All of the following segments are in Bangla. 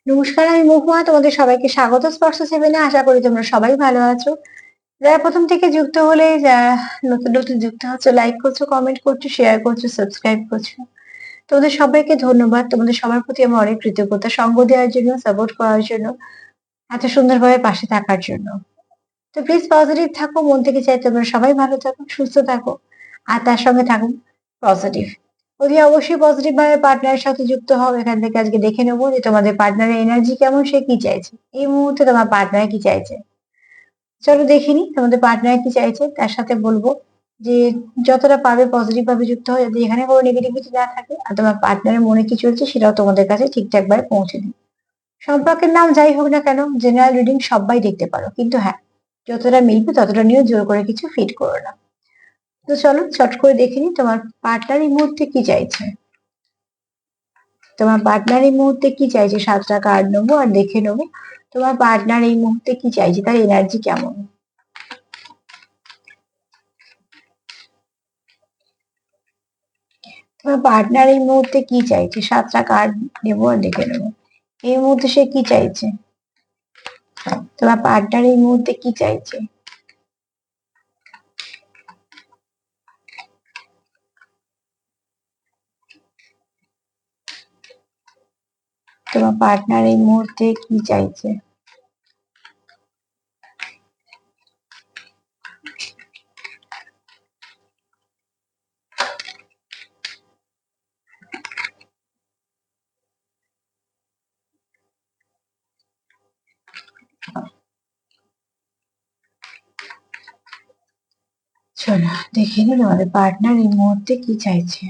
নমস্কার, আমি মহুয়া। তোমাদের সবাইকে স্বাগত স্পর্শ সেভেনে। আশা করি তোমরা সবাই ভালো আছো। যারা প্রথম থেকে যুক্ত হলে, যারা নতুন নতুন যুক্ত হচ্ছে, লাইক করছো, কমেন্ট করছো, শেয়ার করছো, সাবস্ক্রাইব করছো, তোমাদের সবাইকে ধন্যবাদ। তোমাদের সবার প্রতি আমার অনেক কৃতজ্ঞতা, সঙ্গ দেওয়ার জন্য, সাপোর্ট করার জন্য, এত সুন্দরভাবে পাশে থাকার জন্য। তো প্লিজ পজিটিভ থাকো, মন থেকে চাই তোমরা সবাই ভালো থাকো, সুস্থ থাকো, আর তার সঙ্গে থাকুন পজিটিভ। অতি অবশ্যই পজিটিভ ভাবে পার্টনারের সাথে যুক্ত হও। এখান থেকে আজকে দেখে নেবো যে তোমাদের পার্টনারের এনার্জি কেমন, সে কি চাইছে এই মুহূর্তে, তোমার পার্টনার কি চাইছে। চলো দেখিনি তোমাদের পার্টনার কি চাইছে, তার সাথে বলবো যে যতটা পারবে পজিটিভ ভাবে যুক্ত হয়ে, যাতে এখানে কোনো নেগেটিভিটি না থাকে, আর তোমার পার্টনারের মনে কি চলছে সেটাও তোমাদের কাছে ঠিকঠাক ভাবে পৌঁছে দিই। সম্পর্কের নাম যাই হোক না কেন, জেনারেল রিডিং সবাই দেখতে পারো, কিন্তু হ্যাঁ, যতটা মিলবে ততটা নিয়েও জোর করে কিছু ফিট করো না। তো চলো চট করে দেখে নি তোমার পার্টনার এই মুহূর্তে কি চাইছে। তোমার পার্টনার এই মুহূর্তে কি চাইছে, 7টা কার্ড নেবো আর দেখে নেবো তোমার পার্টনার এই মুহূর্তে কি চাইছে, তার এনার্জি কেমন। তোমার পার্টনার এই মুহূর্তে কি চাইছে, 7টা কার্ড নেবো আর দেখে নেবো এই মুহূর্তে সে কি চাইছে। তোমার পার্টনার এই মুহূর্তে কি চাইছে। তোমার পার্টনার এই মুহূর্তে কি চাইছে। চলো দেখে নি তোমাদের পার্টনার এই মুহূর্তে কি চাইছে।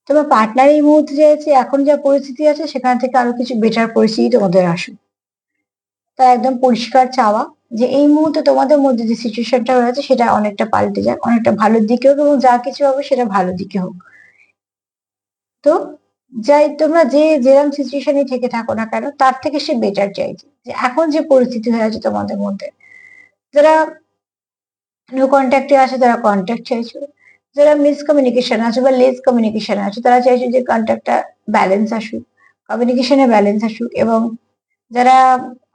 তোমার পার্টনার এই মুহূর্তে চাইছে এখন যা পরিস্থিতি আছে সেখান থেকে আরো কিছু বেটার পরিস্থিতি তোমাদের আসুক। তার একদম পরিষ্কার চাওয়া যে এই মুহূর্তে তোমাদের মধ্যে যে সিচুয়েশনটা রয়েছে সেটা অনেকটা পাল্টে যাক, অনেকটা ভালোর দিকে হোক, এবং যা কিছু হবে সেটা ভালো দিকে হোক। তো যাই তোমরা যে যেরকম সিচুয়েশনে থেকে থাকো না কেন, তার থেকে সে বেটার চাইছে। যে এখন যে পরিস্থিতি হয়ে আছে তোমাদের মধ্যে, যারা নো কন্ট্যাক্টে আছে তারা কন্ট্যাক্ট চাইছো, যারা মিসকমিউনিকেশন আছে বা লেস কমিউনিকেশন আছে তারা চাইছো যে কন্ট্যাক্টটা ব্যালেন্স আসুক, কমিউনিকেশনে ব্যালেন্স আসুক, এবং যারা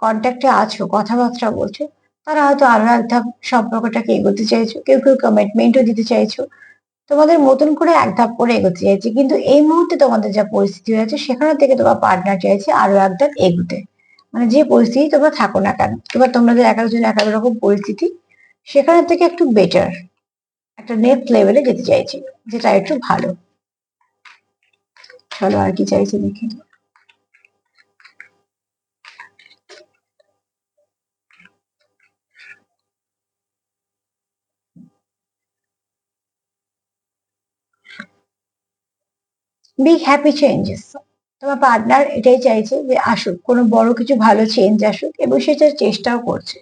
কন্ট্যাক্টে আছো, কথাবার্তা বলছো, তারা হয়তো আরো এক ধাপ সম্পর্কটাকে এগোতে চাইছো, কেউ কেউ কমিটমেন্টও দিতে চাইছো, তোমাদের মতন করে এক ধাপ করে এগোতে চাইছে। কিন্তু এই মুহূর্তে তোমাদের যা পরিস্থিতি হয়েছে সেখানে থেকে তোমার পার্টনার চাইছে আরো এক ধাপ এগোতে। মানে যে পরিস্থিতি তোমরা থাকো না কেন, এবার তোমাদের এক একজন এক এক রকম পরিস্থিতি, সেখানে থেকে একটু বেটার, একটা নেক্সট লেভেলে যেতে চাইছে, যেটা একটু ভালো। চলো আর কি চাইছে দেখি। Big happy changes. তোমার পার্টনার এটাই চাইছে যে আসুক, কোনো বড় কিছু ভালো চেঞ্জ আসুক, এবং সেটা চেষ্টাও করছে,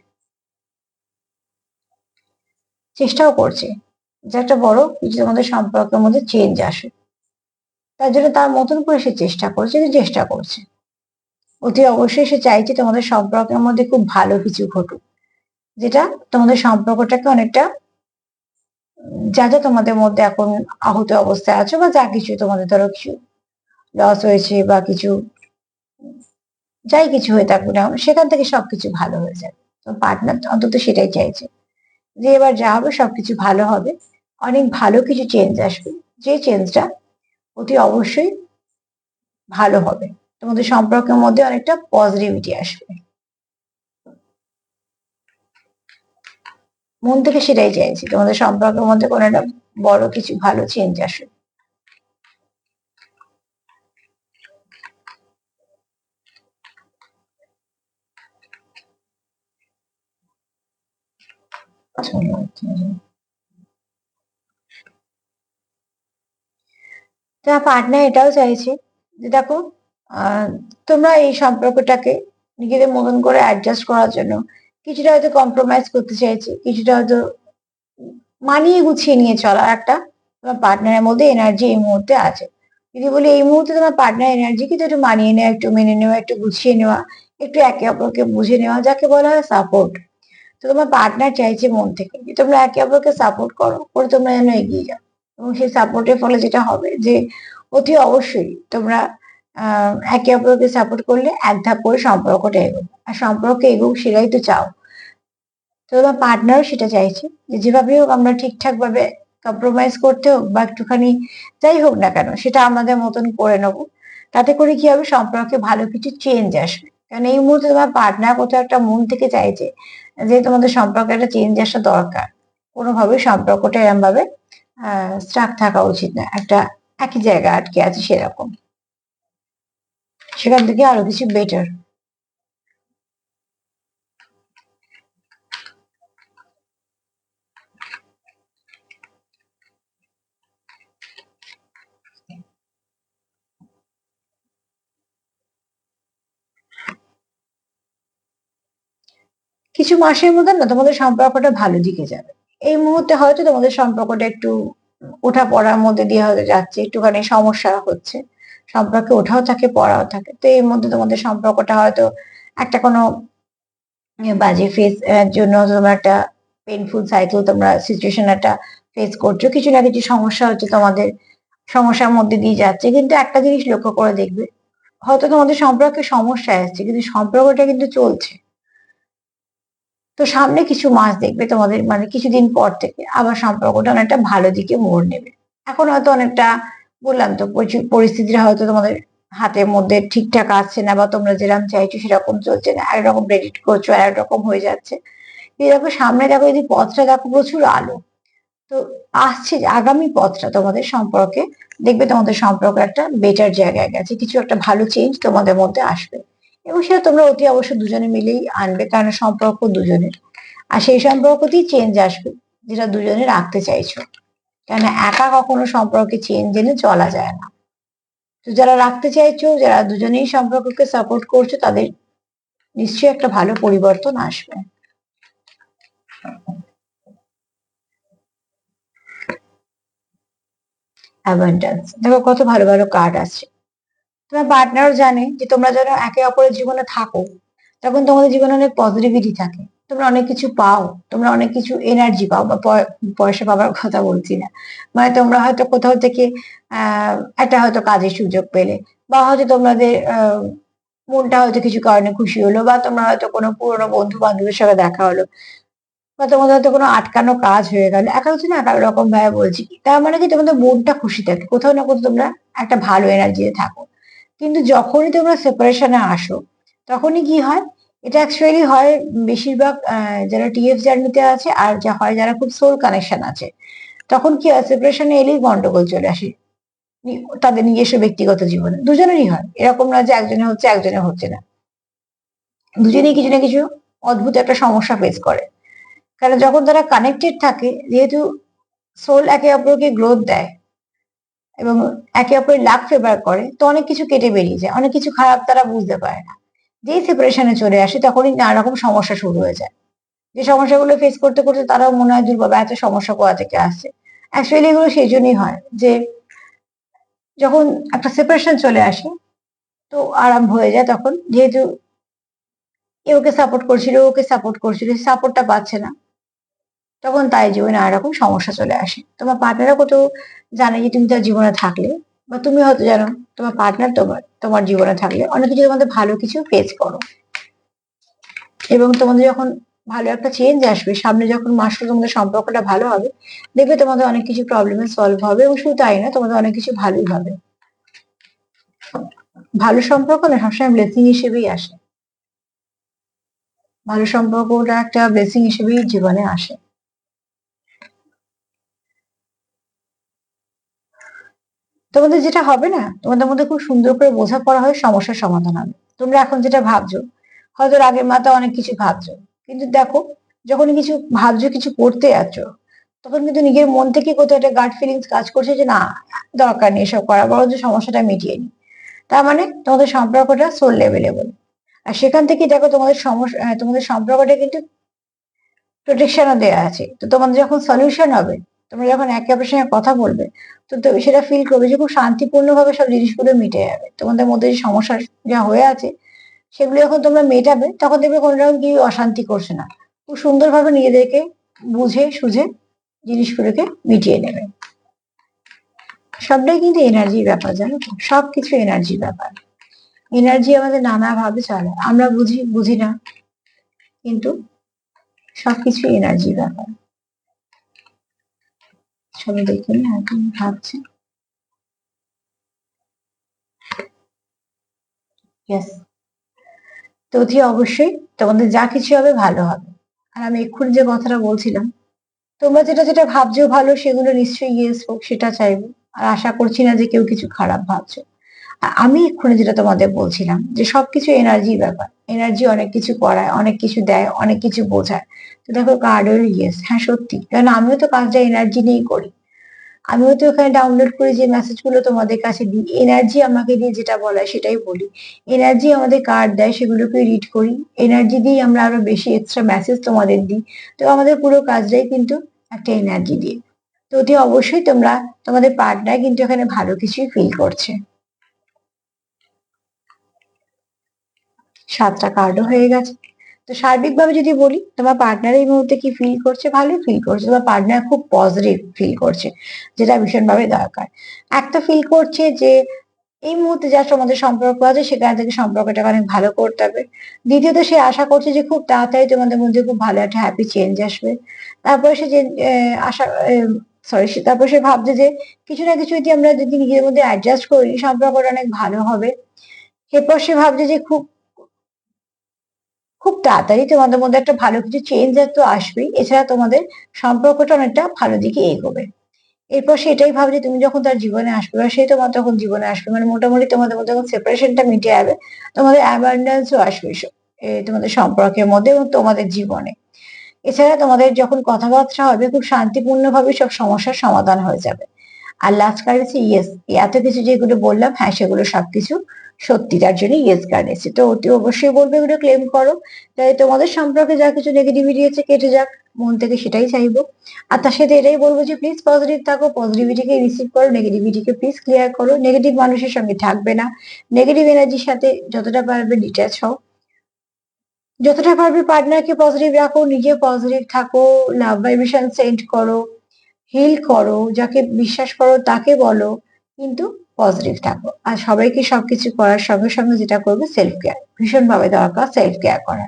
চেষ্টাও করছে যে একটা বড় কিছু তোমাদের সম্পর্কের মধ্যে চেঞ্জ আসুক। তার জন্য তার মতন করে সে চেষ্টা করছে, যে চেষ্টা করছে। অতি অবশ্যই সে চাইছে তোমাদের সম্পর্কের মধ্যে খুব ভালো কিছু ঘটুক, যেটা তোমাদের সম্পর্কটাকে অনেকটা, যা যা তোমাদের মধ্যে এখন আহত অবস্থায় আছো, বা যা কিছু তোমাদের ধরো কিছু লস হয়েছে বা কিছু যাই কিছু হয়ে থাকুক না কেন, সেখান থেকে সবকিছু ভালো হয়ে যাবে। তো পার্টনার অন্তত সেটাই চাইছে, যে এবার যা হবে সবকিছু ভালো হবে, অনেক ভালো কিছু চেঞ্জ আসবে, যে চেঞ্জটা অতি অবশ্যই ভালো হবে, তোমাদের সম্পর্কের মধ্যে অনেকটা পজিটিভিটি আসবে। মন থেকে সেটাই চাইছি, তোমাদের সম্পর্কের মধ্যে কোনো একটা বড় কিছু ভালো চেঞ্জ আসুক। তোমার পার্টনার এটাও চাইছে যে দেখো, আহ, তোমরা এই সম্পর্কটাকে নিজেদের মতন করে অ্যাডজাস্ট করার জন্য কিছুটা হয়তো কম্প্রোমাইজ করতে চাইছে, কিছুটা হয়তো মানিয়ে গুছিয়ে নিয়ে চলা একটা তোমার পার্টনারের মধ্যে এনার্জি এই মুহূর্তে আছে। যদি বলি এই মুহূর্তে তোমার পার্টনার এনার্জি কিন্তু একটু মানিয়ে নেওয়া, একটু মেনে নেওয়া, একটু গুছিয়ে নেওয়া, একটু একে অপরকে বুঝে নেওয়া, যাকে বলা হয় সাপোর্ট। তো তোমার পার্টনার চাইছে মন থেকে যে তোমরা একে অপরকে সাপোর্ট করো, করে তোমরা যেন এগিয়ে যাও। এবং সেই সাপোর্টের ফলে যেটা হবে যে অতি অবশ্যই তোমরা একে অপরকে সাপোর্ট করলে এক ধাপ করে সম্পর্কটা এগোবে, আর সম্পর্ক এগোক সেটাই তো চাও। তো তোমার পার্টনারও সেটা চাইছে যে যেভাবে হোক আমরা ঠিকঠাক ভাবে কম্প্রোমাইজ করতে হোক বা একটুখানি যাই হোক না কেন সেটা আমাদের মতন করে নেবো। তাতে করে কি হবে, সম্পর্কে ভালো কিছু চেঞ্জ আসবে। কারণ এই মুহূর্তে তোমার পার্টনার কোথাও একটা মন থেকে চাইছে যে তোমাদের সম্পর্কে একটা চেঞ্জ আসা দরকার। কোনোভাবেই সম্পর্কটা এরম ভাবে স্টাক থাকা উচিত না, একটা একই জায়গায় আটকে আছে সেরকম। সেখান থেকে আরো কিছু বেটার। কিছু মাসের মধ্যে না তোমাদের সম্পর্কটা ভালো দিকে যাবে। এই মুহূর্তে হয়তো তোমাদের সম্পর্কটা একটু ওঠা পড়ার মধ্যে দিয়ে হয়তো যাচ্ছে, একটুখানি সমস্যা হচ্ছে, সম্পর্কে ওঠাও থাকে পড়াও থাকে। তো এর মধ্যে তোমাদের সম্পর্কটা হয়তো একটা কোনো বাজে ফেজ জন্য তোমরা একটা পেইনফুল সাইকেল তোমরা সিচুয়েশন একটা ফেস করছো, কিছু না কিছু সমস্যা হচ্ছে, তোমাদের সমস্যার মধ্যে দিয়ে যাচ্ছে। কিন্তু একটা জিনিস লক্ষ্য করে দেখবে, হয়তো তোমাদের সম্পর্কে সমস্যা আসছে কিন্তু সম্পর্কটা কিন্তু চলছে। তো সামনে কিছু মাস দেখবে তোমাদের মানে কিছুদিন পর থেকে আবার সম্পর্কটা অনেকটা ভালো দিকে মোড় নেবে। এখন হয়তো অনেকটা বললাম তো পরিস্থিতিটা হয়তো তোমাদের হাতের মধ্যে ঠিকঠাক আসছে না, বা তোমরা যেরকম চাইছো সেরকম চলছে না, একরকম প্রেডিক্ট করছো আর একরকম হয়ে যাচ্ছে। দেখো সামনে দেখো যদি পথটা দেখো প্রচুর আলো। তো আসছে যে আগামী পথটা তোমাদের সম্পর্কে, দেখবে তোমাদের সম্পর্ক একটা বেটার জায়গায় গেছে, কিছু একটা ভালো চেঞ্জ তোমাদের মধ্যে আসবে। এবং সেটা তোমরা অতি অবশ্য দুজনে মিলেই আনবে, কারণ সম্পর্ক দুজনের। আর সেই সম্পর্কতেই চেঞ্জ আসবে যেটা দুজনে রাখতে চাইছো। কেন একা কখনো সম্পর্কে চেঞ্জ এনে চলা যায় না। তো যারা রাখতে চাইছো, যারা দুজনেই সম্পর্ককে সাপোর্ট করছো, তাদের নিশ্চয়ই একটা ভালো পরিবর্তন আসবে। অ্যাবান্ডেন্স, দেখো কত ভালো ভালো কার্ড আসছে। তোমার পার্টনারও জানে যে তোমরা যেন একে অপরের জীবনে থাকো, তখন তোমাদের জীবনে অনেক পজিটিভিটি থাকে, তোমরা অনেক কিছু পাও, তোমরা অনেক কিছু এনার্জি পাও, বা পয়সা পাওয়ার কথা বলছি না। মানে তোমরা হয়তো কোথাও থেকে একটা হয়তো কাজের সুযোগ পেলে, বা হয়তো তোমাদের মনটা হয়তো কিছু কারণে খুশি হলো, বা তোমরা হয়তো কোনো পুরোনো বন্ধু বান্ধবের সাথে দেখা হলো, বা তোমাদের হয়তো কোনো আটকানো কাজ হয়ে গেল। একা হচ্ছে না, একা রকম ভাবে বলছি কি, তার মানে কি তোমাদের মনটা খুশি থাকে, কোথাও না কোথাও তোমরা একটা ভালো এনার্জিতে থাকো। কিন্তু যখনই তোমরা সেপারেশনে আসো, তখনই কি হয়, এটা অ্যাকচুয়ালি হয় বেশিরভাগ যারা টিএফ জার্নিতে আছে, আর যা হয় যারা খুব সোল কানেকশন আছে, তখন কি হয়, সেপারেশনে এলেই গন্ডগোল চলে আসে। তাদের নিজস্ব ব্যক্তিগত জীবনে দুজনেরই হয়, এরকম না যে একজনের হচ্ছে একজনের হচ্ছে না। দুজনেই কিছু না কিছু অদ্ভুত একটা সমস্যা ফেস করে। কারণ যখন তারা কানেক্টেড থাকে, যেহেতু সোল একে অপরকে গ্রোথ দেয় এবং একে অপরের লাক ফেভার করে, তো অনেক কিছু কেটে বেরিয়ে যায়, অনেক কিছু খারাপ তারা বুঝতে পারে না। যেই সেপারেশনে চলে আসে তখনই নানা রকম সমস্যা শুরু হয়ে যায়। যে সমস্যাগুলো ফেস করতে করতে তারাও মনে হয়, দূর বাবা এত সমস্যা কোথা থেকে আসছে। অ্যাকচুয়ালি এগুলো সেই জন্যই হয় যে যখন একটা সেপারেশন চলে আসে, তো আরাম হয়ে যায়, তখন যেহেতু এ ওকে সাপোর্ট করছিল, ওকে সাপোর্ট করছিল, সাপোর্টটা পাচ্ছে না, তখন তাই জীবনে নানা রকম সমস্যা চলে আসে। তোমার পার্টনারও কত জানে যে তুমি তার জীবনে থাকলে, বা তুমি হয়তো জানো তোমার পার্টনার তোমার তোমার জীবনে থাকলে অনেক কিছু তোমাদের ভালো কিছু ফেস করো। এবং তোমাদের যখন ভালো একটা চেঞ্জ আসবে সামনে, যখন মাসগুলো তোমাদের সম্পর্কটা ভালো হবে, দেখবে তোমাদের অনেক কিছু প্রবলেমের সলভ হবে। এবং শুধু তাই না, তোমাদের অনেক কিছু ভালোই হবে। ভালো সম্পর্ক না সবসময় ব্লেসিং হিসেবেই আসে, ভালো সম্পর্কটা একটা ব্লেসিং হিসেবেই জীবনে আসে। তোমাদের যেটা হবে না, তোমাদের মধ্যে খুব সুন্দর করে বোঝাপড়া হয়ে সমস্যার সমাধান হবে। তোমরা এখন যেটা ভাবছো, হয়তো রাগের মাথায় অনেক কিছু ভাবছো, কিন্তু দেখো যখন কিছু ভাবছো, কিছু করতে যাচ্ছ, তখন কিন্তু নিজের মন থেকে কোথাও একটা গাট ফিলিংস কাজ করছে যে না, দরকার নেই এসব করা, বরঞ্চ সমস্যাটা মিটিয়ে নি। তার মানে তোমাদের সম্পর্কটা সোল লেভেলেবল। আর সেখান থেকে দেখো তোমাদের সমস্যা, তোমাদের সম্পর্কটা কিন্তু প্রোটেকশনও দেওয়া আছে। তো তোমাদের যখন সলিউশন হবে, তোমরা যখন একে অপরের সঙ্গে কথা বলবে, তো তো সেটা ফিল করবে যে খুব শান্তিপূর্ণ ভাবে সব জিনিসগুলো মিটে যাবে। তোমাদের মধ্যে যে সমস্যা যা হয়ে আছে, সেগুলো যখন তোমরা মেটাবে, তখন দেখবে কোনো রকম কেউ অশান্তি করছে না, খুব সুন্দরভাবে নিজেদেরকে বুঝে সুঝে জিনিসগুলোকে মিটিয়ে নেবে। সবটাই কিন্তু এনার্জির ব্যাপার, জানো তো, সবকিছু এনার্জির ব্যাপার। এনার্জি আমাদের নানা ভাবে চলে, আমরা বুঝি বুঝি না, কিন্তু সবকিছু এনার্জির ব্যাপার। সবাই দেখে নিয়ে একদম ভাবছে। তো অতি অবশ্যই তোমাদের যা কিছু হবে ভালো হবে। আর আমি এক্ষুনি যে কথাটা বলছিলাম, তোমরা যেটা যেটা ভাবছো ভালো, সেগুলো নিশ্চয়ই ইয়েস হোক, সেটা চাইবো। আর আশা করছি না যে কেউ কিছু খারাপ ভাবছো। আর আমি এক্ষুনি যেটা তোমাদের বলছিলাম যে সবকিছু এনার্জির ব্যাপার। এনার্জি অনেক কিছু করায়, অনেক কিছু দেয়, অনেক কিছু বোঝায়। তো দেখো কার্ড হলো ইয়েস, হ্যাঁ সত্যি, কারণ আমিও তো কাজটা এনার্জি নিয়েই করি। আমিও তো এখানে ডাউনলোড করে যে মেসেজগুলো তোমাদের কাছে দিই, এনার্জি আমাকে দিয়ে যেটা বলায় সেটাই বলি। এনার্জি আমাদের কার্ড দেয়, সেগুলোকে রিড করি। এনার্জি দিয়ে আমরা আরো বেশি এক্সট্রা মেসেজ তোমাদের দিই। তো আমাদের পুরো কাজটাই কিন্তু একটা এনার্জি দিয়ে। তো অতি অবশ্যই তোমরা, তোমাদের পার্টনার কিন্তু এখানে ভালো কিছুই ফিল করছে। 7টা কার্ডও হয়ে গেছে। তো সার্বিকভাবে যদি বলি, তোমার পার্টনার এই মুহূর্তে কি ফিল করছে? ভালোই ফিল করছে। তোমার পার্টনার খুব পজিটিভ ফিল করছে, যেটা ভীষণভাবে দরকার। একটা ফিল করছে যে এই মুহূর্তে যার সঙ্গে আমাদের সম্পর্ক আছে সেখান থেকে সম্পর্কটাকে অনেক ভালো করতে হবে। দ্বিতীয়ত, সে আশা করছে যে খুব তাড়াতাড়ি তোমাদের মধ্যে খুব ভালো একটা হ্যাপি চেঞ্জ আসবে। তারপরে সে যে আশা সরি, তারপর সে ভাবছে যে কিছু না কিছু যদি নিজের মধ্যে অ্যাডজাস্ট করি, সম্পর্কটা অনেক ভালো হবে। এরপর সে ভাবছে যে খুব খুব তাড়াতাড়ি তোমাদের মধ্যে একটা ভালো কিছু চেঞ্জ তো আসবেই। এছাড়া তোমাদের সম্পর্কটা অনেকটা ভালো দিকে এগোবে। এরপর সে এটাই ভাবে যে তুমি যখন তার জীবনে আসবে বা সে তোমার তখন জীবনে আসবে, মানে মোটামুটি তোমাদের মধ্যে যখন সেপারেশনটা মিটে যাবে, তোমাদের অ্যাবান্ডেন্সও আসবে তোমাদের সম্পর্কের মধ্যে এবং তোমাদের জীবনে। এছাড়া তোমাদের যখন কথাবার্তা হবে, খুব শান্তিপূর্ণভাবে সব সমস্যার সমাধান হয়ে যাবে। আর লাস্ট কার্ড এসেছে ইয়েস। এত কিছু যেগুলো বললাম, হ্যাঁ সেগুলো সবকিছু সত্যি, তার জন্য ইয়েস কার্ড এসেছে। তো অতি অবশ্যই বলবে এগুলো ক্লেম করো। তাই তোমাদের সম্পর্কে যা কিছু নেগেটিভিটি আছে কেটে যাক, মন থেকে সেটাই চাইবো। আর তার সাথে এটাই বলবো যে প্লিজ পজিটিভ থাকো, পজিটিভিটিকে রিসিভ করো, নেগেটিভিটিকে প্লিজ ক্লিয়ার করো। নেগেটিভ মানুষের সঙ্গে থাকবে না। নেগেটিভ এনার্জির সাথে যতটা পারবে ডিট্যাচ হও। যতটা পারবে পার্টনারকে পজিটিভ রাখো, নিজে পজিটিভ থাকো। লাভ ভাইব্রেশন সেন্ড করো, হিল করো, যাকে বিশ্বাস করো তাকে বলো, কিন্তু পজিটিভ থাকো। আর সবাইকে সবকিছু করার সঙ্গে সঙ্গে যেটা করবে, সেলফ কেয়ার ভীষণ ভাবে দরকার, সেলফ কেয়ার করা।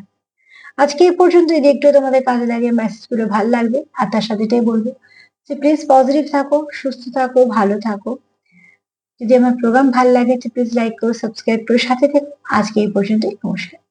আজকে এই পর্যন্ত, যদি একটু তোমাদের কাজে লাগে, মেসেজ গুলো ভালো লাগবে। আর তার সাথে এটাই বলবো যে প্লিজ পজিটিভ থাকো, সুস্থ থাকো, ভালো থাকো। যদি আমার প্রোগ্রাম ভালো লাগে তো প্লিজ লাইক করো, সাবস্ক্রাইব করো, সাথে থেকো। আজকে এই পর্যন্তই, নমস্কার।